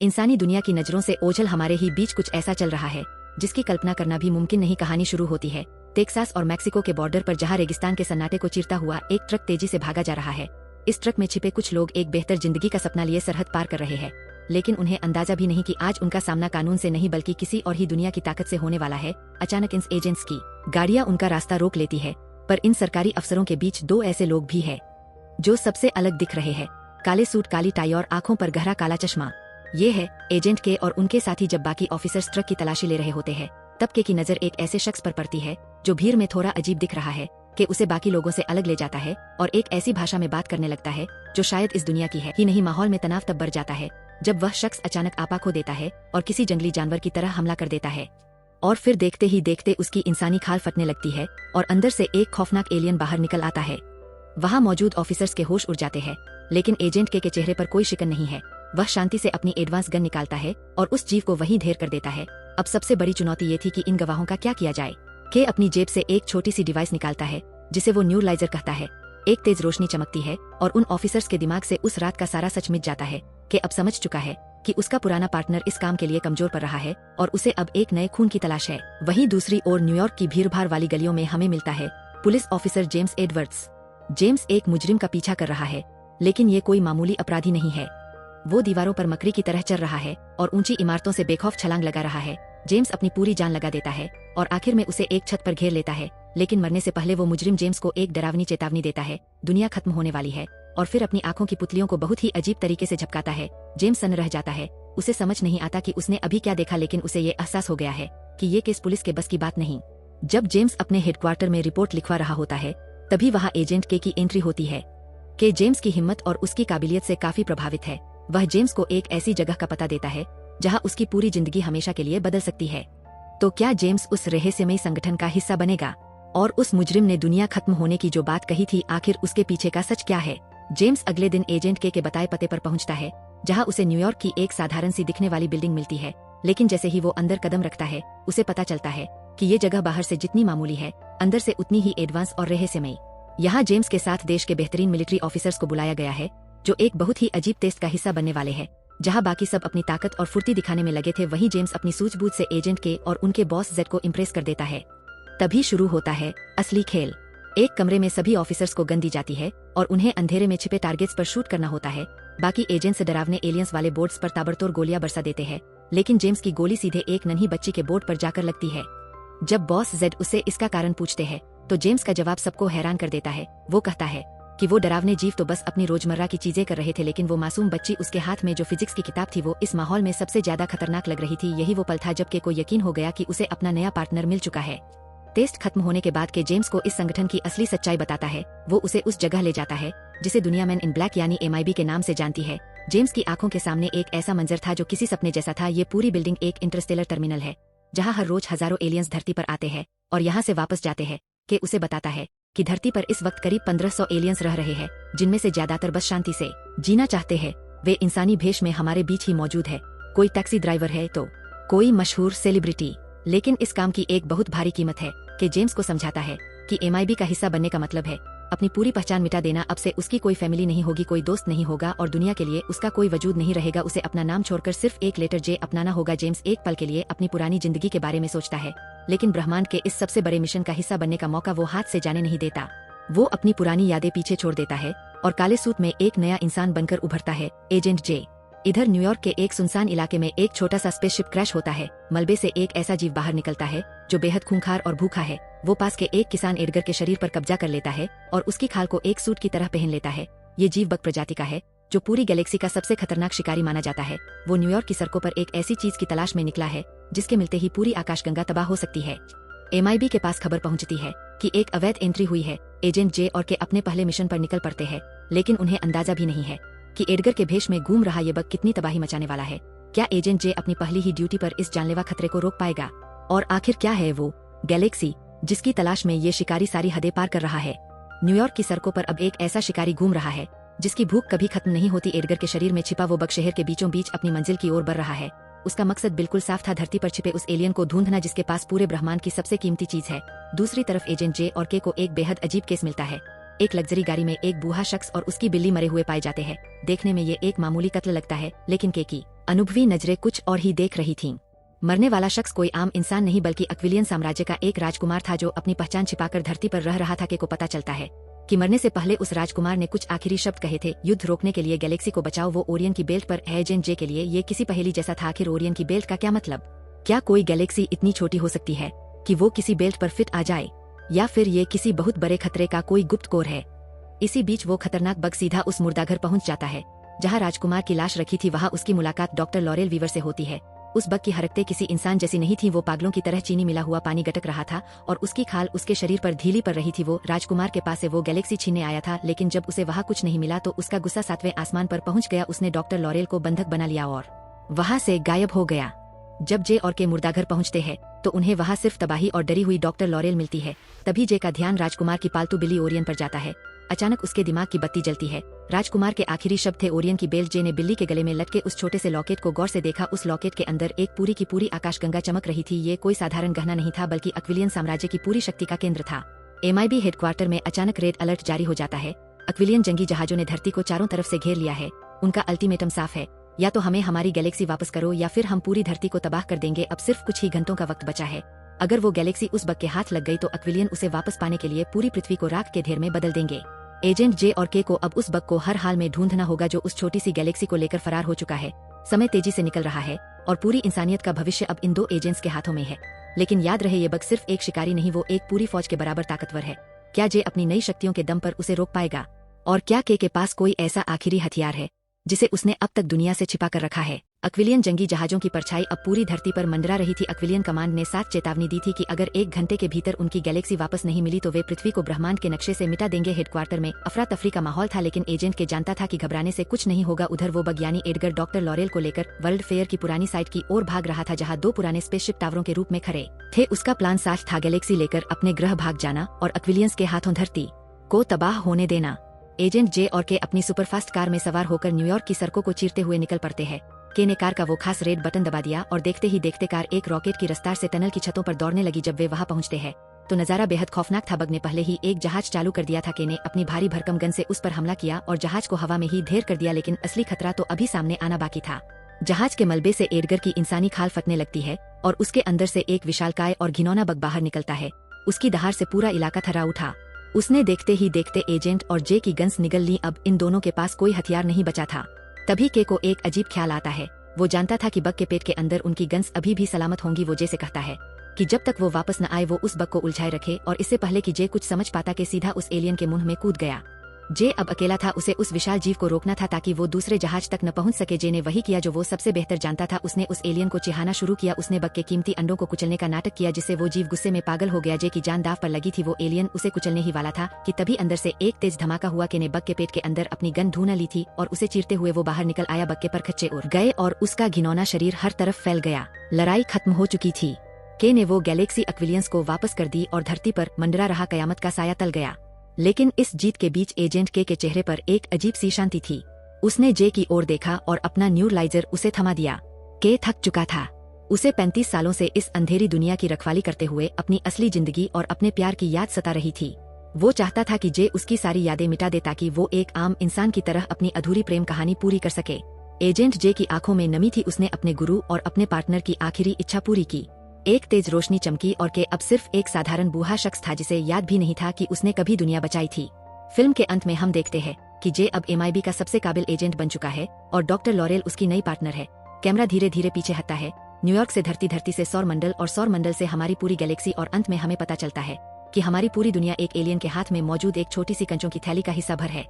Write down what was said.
इंसानी दुनिया की नजरों से ओझल हमारे ही बीच कुछ ऐसा चल रहा है जिसकी कल्पना करना भी मुमकिन नहीं। कहानी शुरू होती है टेक्सास और मैक्सिको के बॉर्डर पर, जहां रेगिस्तान के सन्नाटे को चीरता हुआ एक ट्रक तेजी से भागा जा रहा है। इस ट्रक में छिपे कुछ लोग एक बेहतर जिंदगी का सपना लिए सरहद पार कर रहे हैं, लेकिन उन्हें अंदाजा भी नहीं कि आज उनका सामना कानून से नहीं बल्कि किसी और ही दुनिया की ताकत से होने वाला है। अचानक इन एजेंट्स की गाड़ियां उनका रास्ता रोक लेती है, पर इन सरकारी अफसरों के बीच दो ऐसे लोग भी हैं जो सबसे अलग दिख रहे हैं। काले सूट, काली टाई और आंखों पर गहरा काला चश्मा। ये है एजेंट के और उनके साथी। जब बाकी ऑफिसर्स ट्रक की तलाशी ले रहे होते हैं, तब के की नजर एक ऐसे शख्स पर पड़ती है जो भीड़ में थोड़ा अजीब दिख रहा है कि उसे बाकी लोगों से अलग ले जाता है और एक ऐसी भाषा में बात करने लगता है जो शायद इस दुनिया की है ही नहीं। माहौल में तनाव तब बढ़ जाता है जब वह शख्स अचानक आपा खो देता है और किसी जंगली जानवर की तरह हमला कर देता है, और फिर देखते ही देखते उसकी इंसानी खाल फटने लगती है और अंदर से एक खौफनाक एलियन बाहर निकल आता है। वहां मौजूद ऑफिसर्स के होश उड़ जाते हैं, लेकिन एजेंट के चेहरे पर कोई शिकन नहीं है। वह शांति से अपनी एडवांस गन निकालता है और उस जीव को वहीं ढेर कर देता है। अब सबसे बड़ी चुनौती ये थी कि इन गवाहों का क्या किया जाए। के अपनी जेब से एक छोटी सी डिवाइस निकालता है जिसे वो न्यूरलाइजर कहता है। एक तेज रोशनी चमकती है और उन ऑफिसर्स के दिमाग से उस रात का सारा सच मिट जाता है कि अब समझ चुका है कि उसका पुराना पार्टनर इस काम के लिए कमजोर पड़ रहा है और उसे अब एक नए खून की तलाश है। वहीं दूसरी ओर न्यूयॉर्क की भीड़भाड़ वाली गलियों में हमें मिलता है police officer James Edwards. James एक मुजरिम का पीछा कर रहा है, लेकिन ये कोई मामूली अपराधी नहीं है। वो दीवारों पर मकड़ी की तरह चल रहा है और ऊंची इमारतों से बेखौफ छलांग लगा रहा है। जेम्स अपनी पूरी जान लगा देता है और आखिर में उसे एक छत पर घेर लेता है, लेकिन मरने से पहले वो मुजरिम जेम्स को एक डरावनी चेतावनी देता है, दुनिया खत्म होने वाली है, और फिर अपनी आंखों की पुतलियों को बहुत ही अजीब तरीके से झपकाता है। जेम्स सन्न रह जाता है। उसे समझ नहीं आता कि उसने अभी क्या देखा, लेकिन उसे ये एहसास हो गया है कि ये केस पुलिस के बस की बात नहीं। जब जेम्स अपने हेडक्वार्टर में रिपोर्ट लिखवा रहा होता है, तभी वहाँ एजेंट के की एंट्री होती है। के जेम्स की हिम्मत और उसकी काबिलियत से काफी प्रभावित है। वह जेम्स को एक ऐसी जगह का पता देता है जहां उसकी पूरी जिंदगी हमेशा के लिए बदल सकती है। तो क्या जेम्स उस रहस्यमयी संगठन का हिस्सा बनेगा? और उस मुजरिम ने दुनिया खत्म होने की जो बात कही थी, आखिर उसके पीछे का सच क्या है? जेम्स अगले दिन एजेंट के बताए पते पर पहुंचता है, जहां उसे न्यूयॉर्क की एक साधारण सी दिखने वाली बिल्डिंग मिलती है। लेकिन जैसे ही वो अंदर कदम रखता है, उसे पता चलता है कि ये जगह बाहर से जितनी मामूली है, अंदर से उतनी ही एडवांस और रहस्यमयी। यहाँ जेम्स के साथ देश के बेहतरीन मिलिट्री ऑफिसर्स को बुलाया गया है, जो एक बहुत ही अजीब टेस्ट का हिस्सा बनने वाले हैं। जहां बाकी सब अपनी ताकत और फुर्ती दिखाने में लगे थे, वहीं जेम्स अपनी सूझबूझ से एजेंट के और उनके बॉस जेड को इम्प्रेस कर देता है। तभी शुरू होता है असली खेल। एक कमरे में सभी ऑफिसर्स को गन दी जाती है और उन्हें अंधेरे में छिपे टारगेट्स पर शूट करना होता है। बाकी एजेंट्स डरावने एलियंस वाले बोर्ड्स पर ताबड़तोड़ गोलियां बरसा देते हैं, लेकिन जेम्स की गोली सीधे एक नन्ही बच्ची के बोर्ड पर जाकर लगती है। जब बॉस जेड उससे इसका कारण पूछते हैं, तो जेम्स का जवाब सबको हैरान कर देता है। वो कहता है कि वो डरावने जीव तो बस अपनी रोजमर्रा की चीजें कर रहे थे, लेकिन वो मासूम बच्ची उसके हाथ में जो फिजिक्स की किताब थी, वो इस माहौल में सबसे ज्यादा खतरनाक लग रही थी। यही वो पल था जब के को यकीन हो गया कि उसे अपना नया पार्टनर मिल चुका है। टेस्ट खत्म होने के बाद के जेम्स को इस संगठन की असली सच्चाई बताता है। वो उसे उस जगह ले जाता है जिसे दुनिया मैन इन ब्लैक यानी MIB के नाम से जानती है। जेम्स की आंखों के सामने एक ऐसा मंजर था जो किसी सपने जैसा था। ये पूरी बिल्डिंग एक इंटरस्टेलर टर्मिनल है, जहाँ हर रोज हजारों एलियंस धरती पर आते हैं और यहाँ से वापस जाते हैं। के उसे बताता है कि धरती पर इस वक्त करीब 1500 एलियंस रह रहे हैं, जिनमें से ज्यादातर बस शांति से जीना चाहते हैं। वे इंसानी भेष में हमारे बीच ही मौजूद है। कोई टैक्सी ड्राइवर है तो कोई मशहूर सेलिब्रिटी, लेकिन इस काम की एक बहुत भारी कीमत है। कि जेम्स को समझाता है कि MIB का हिस्सा बनने का मतलब है अपनी पूरी पहचान मिटा देना। अब से उसकी कोई फैमिली नहीं होगी, कोई दोस्त नहीं होगा और दुनिया के लिए उसका कोई वजूद नहीं रहेगा। उसे अपना नाम छोड़कर सिर्फ एक लेटर जे अपनाना होगा। जेम्स एक पल के लिए अपनी पुरानी जिंदगी के बारे में सोचता है, लेकिन ब्रह्मांड के इस सबसे बड़े मिशन का हिस्सा बनने का मौका वो हाथ से जाने नहीं देता। वो अपनी पुरानी यादें पीछे छोड़ देता है और काले सूट में एक नया इंसान बनकर उभरता है, एजेंट जे। इधर न्यूयॉर्क के एक सुनसान इलाके में एक छोटा सा स्पेसशिप क्रैश होता है। मलबे से एक ऐसा जीव बाहर निकलता है जो बेहद खूंखार और भूखा है। वो पास के एक किसान एडगर के शरीर पर कब्जा कर लेता है और उसकी खाल को एक सूट की तरह पहन लेता है। ये जीव बग प्रजाति का है, जो पूरी गैलेक्सी का सबसे खतरनाक शिकारी माना जाता है। वो न्यूयॉर्क की सड़कों पर एक ऐसी चीज की तलाश में निकला है जिसके मिलते ही पूरी आकाशगंगा तबाह हो सकती है। MIB के पास खबर पहुंचती है कि एक अवैध एंट्री हुई है। एजेंट जे और के अपने पहले मिशन पर निकल पड़ते हैं, लेकिन उन्हें अंदाजा भी नहीं है कि एडगर के भेष में घूम रहा ये बग कितनी तबाही मचाने वाला है। क्या एजेंट जे अपनी पहली ही ड्यूटी पर इस जानलेवा खतरे को रोक पाएगा? और आखिर क्या है वो गैलेक्सी जिसकी तलाश में ये शिकारी सारी हदें पार कर रहा है? न्यूयॉर्क की सड़कों पर अब एक ऐसा शिकारी घूम रहा है जिसकी भूख कभी खत्म नहीं होती। एडगर के शरीर में छिपा वो बग शहर के बीचों बीच अपनी मंजिल की ओर बढ़ रहा है। उसका मकसद बिल्कुल साफ था, धरती पर छिपे उस एलियन को ढूंढना जिसके पास पूरे ब्रह्मांड की सबसे कीमती चीज है। दूसरी तरफ एजेंट जे और के को एक बेहद अजीब केस मिलता है। एक लग्जरी गाड़ी में एक बूढ़ा शख्स और उसकी बिल्ली मरे हुए पाए जाते हैं। देखने में ये एक मामूली कत्ल लगता है, लेकिन के की अनुभवी नजरें कुछ और ही देख रही थीं। मरने वाला शख्स कोई आम इंसान नहीं बल्कि एक्विलियन साम्राज्य का एक राजकुमार था जो अपनी पहचान छिपाकर धरती पर रह रहा था। के को पता चलता है कि मरने से पहले उस राजकुमार ने कुछ आखिरी शब्द कहे थे, युद्ध रोकने के लिए गैलेक्सी को बचाओ। वो ओरियन की बेल्ट पर है। एजेंट जे के लिए ये किसी पहेली जैसा था। आखिर ओरियन की बेल्ट का क्या मतलब? क्या कोई गैलेक्सी इतनी छोटी हो सकती है कि वो किसी बेल्ट पर फिट आ जाए, या फिर ये किसी बहुत बड़े खतरे का कोई गुप्त कोर है? इसी बीच वो खतरनाक बग सीधा उस मुर्दाघर पहुंच जाता है जहां राजकुमार की लाश रखी थी। वहां उसकी मुलाकात डॉक्टर लॉरेल वीवर से होती है। उस बग की हरकतें किसी इंसान जैसी नहीं थी। वो पागलों की तरह चीनी मिला हुआ पानी गटक रहा था और उसकी खाल उसके शरीर पर ढीली पड़ रही थी। वो राजकुमार के पास से वो गैलेक्सी छीनने आया था, लेकिन जब उसे वहां कुछ नहीं मिला तो उसका गुस्सा 7वें आसमान पर पहुंच गया। उसने डॉक्टर लॉरेल को बंधक बना लिया और वहां से गायब हो गया। जब जे और के मुर्दाघर पहुंचते हैं तो उन्हें वहां सिर्फ तबाही और डरी हुई डॉक्टर लॉरेल मिलती है। तभी जे का ध्यान राजकुमार की पालतू बिल्ली ओरियन पर जाता है। अचानक उसके दिमाग की बत्ती जलती है। राजकुमार के आखिरी शब्द थे ओरियन की बेल्ट। जे ने बिल्ली के गले में लटके उस छोटे से लॉकेट को गौर से देखा। उस लॉकेट के अंदर एक पूरी की पूरी आकाशगंगा चमक रही थी। ये कोई साधारण गहना नहीं था बल्कि एक्विलियन साम्राज्य की पूरी शक्ति का केंद्र था। MIB हेडक्वार्टर में अचानक रेड अलर्ट जारी हो जाता है। एक्विलियन जंगी जहाजों ने धरती को चारों तरफ से घेर लिया है। उनका अल्टीमेटम साफ है, या तो हमें हमारी गैलेक्सी वापस करो या फिर हम पूरी धरती को तबाह कर देंगे। अब सिर्फ कुछ ही घंटों का वक्त बचा है। अगर वो गैलेक्सी उस बग के हाथ लग गई तो एक्विलियन उसे वापस पाने के लिए पूरी पृथ्वी को राख के ढेर में बदल देंगे। एजेंट जे और के को अब उस बग को हर हाल में ढूंढना होगा जो उस छोटी सी गैलेक्सी को लेकर फरार हो चुका है। समय तेजी से निकल रहा है और पूरी इंसानियत का भविष्य अब इन दो एजेंट्स के हाथों में है। लेकिन याद रहे, ये बग सिर्फ एक शिकारी नहीं, वो एक पूरी फौज के बराबर ताकतवर है। क्या जे अपनी नई शक्तियों के दम पर उसे रोक पाएगा? और क्या के पास कोई ऐसा आखिरी हथियार है जिसे उसने अब तक दुनिया से छिपा कर रखा है? एक्विलियन जंगी जहाजों की परछाई अब पूरी धरती पर मंडरा रही थी। एक्विलियन कमांड ने 7 चेतावनी दी थी कि अगर 1 घंटे के भीतर उनकी गैलेक्सी वापस नहीं मिली तो वे पृथ्वी को ब्रह्मांड के नक्शे से मिटा देंगे। हेडक्वार्टर में अफरा तफरी का माहौल था, लेकिन एजेंट के जानता था कि घबराने से कुछ नहीं होगा। उधर वो बग यानी एडगर डॉक्टर लॉरेल को लेकर वर्ल्ड फेयर की पुरानी साइट की ओर भाग रहा था जहाँ 2 पुराने स्पेसशिप टावरों के रूप में खड़े थे। उसका प्लान साफ था, गैलेक्सी लेकर अपने ग्रह भाग जाना और एक्विलियंस के हाथों धरती को तबाह होने देना। एजेंट जे और के अपनी सुपरफास्ट कार में सवार होकर न्यूयॉर्क की सड़कों को चीरते हुए निकल पड़ते हैं। के ने कार का वो खास रेड बटन दबा दिया और देखते ही देखते कार एक रॉकेट की रफ्तार से टनल की छतों पर दौड़ने लगी। जब वे वहां पहुंचते हैं तो नजारा बेहद खौफनाक था। बग ने पहले ही एक जहाज चालू कर दिया था। के ने अपनी भारी भरकम गन से उस पर हमला किया और जहाज को हवा में ही ढेर कर दिया, लेकिन असली खतरा तो अभी सामने आना बाकी था। जहाज के मलबे से एडगर की इंसानी खाल फटने लगती है और उसके अंदर से एक विशालकाय और घिनौना बग बाहर निकलता है। उसकी दहाड़ से पूरा इलाका थर्रा उठा। उसने देखते ही देखते एजेंट और जे की गन्स निगल ली। अब इन दोनों के पास कोई हथियार नहीं बचा था। तभी के को एक अजीब ख्याल आता है। वो जानता था कि बग के पेट के अंदर उनकी गन्स अभी भी सलामत होंगी। वो जे से कहता है कि जब तक वो वापस न आए वो उस बग को उलझाए रखे, और इससे पहले कि जे कुछ समझ पाता के सीधा उस एलियन के मुंह में कूद गया। जे अब अकेला था, उसे उस विशाल जीव को रोकना था ताकि वो दूसरे जहाज तक न पहुंच सके। जे ने वही किया जो वो सबसे बेहतर जानता था। उसने उस एलियन को चिढ़ाना शुरू किया। उसने बग के कीमती अंडों को कुचलने का नाटक किया, जिससे वो जीव गुस्से में पागल हो गया। जे की जान दाव पर लगी थी, वो एलियन उसे कुचलने ही वाला था कि तभी अंदर से एक तेज धमाका हुआ। के ने बग के पेट के अंदर अपनी गन ढूंढ ली थी और उसे चीरते हुए वो बाहर निकल आया। बग के परखच्चे उड़ गए और उसका घिनौना शरीर हर तरफ फैल गया। लड़ाई खत्म हो चुकी थी। के ने वो गैलेक्सी एक्विलियंस को वापस कर दी और धरती पर मंडरा रहा कयामत का साया तल गया। लेकिन इस जीत के बीच एजेंट के चेहरे पर एक अजीब सी शांति थी। उसने जे की ओर देखा और अपना न्यूरलाइजर उसे थमा दिया। के थक चुका था। उसे 35 सालों से इस अंधेरी दुनिया की रखवाली करते हुए अपनी असली जिंदगी और अपने प्यार की याद सता रही थी। वो चाहता था कि जे उसकी सारी यादें मिटा दे ताकि वो एक आम इंसान की तरह अपनी अधूरी प्रेम कहानी पूरी कर सके। एजेंट जे की आंखों में नमी थी। उसने अपने गुरु और अपने पार्टनर की आखिरी इच्छा पूरी की। एक तेज रोशनी चमकी और के अब सिर्फ एक साधारण बूढ़ा शख्स था जिसे याद भी नहीं था कि उसने कभी दुनिया बचाई थी। फिल्म के अंत में हम देखते हैं कि जे अब MIB का सबसे काबिल एजेंट बन चुका है और डॉक्टर लॉरेल उसकी नई पार्टनर है। कैमरा धीरे धीरे पीछे हटता है, न्यूयॉर्क से धरती, धरती से सौर मंडल और सौर मंडल से हमारी पूरी गैलेक्सी, और अंत में हमें पता चलता है कि हमारी पूरी दुनिया एक एलियन के हाथ में मौजूद एक छोटी सी कंचों की थैली का हिस्सा भर है।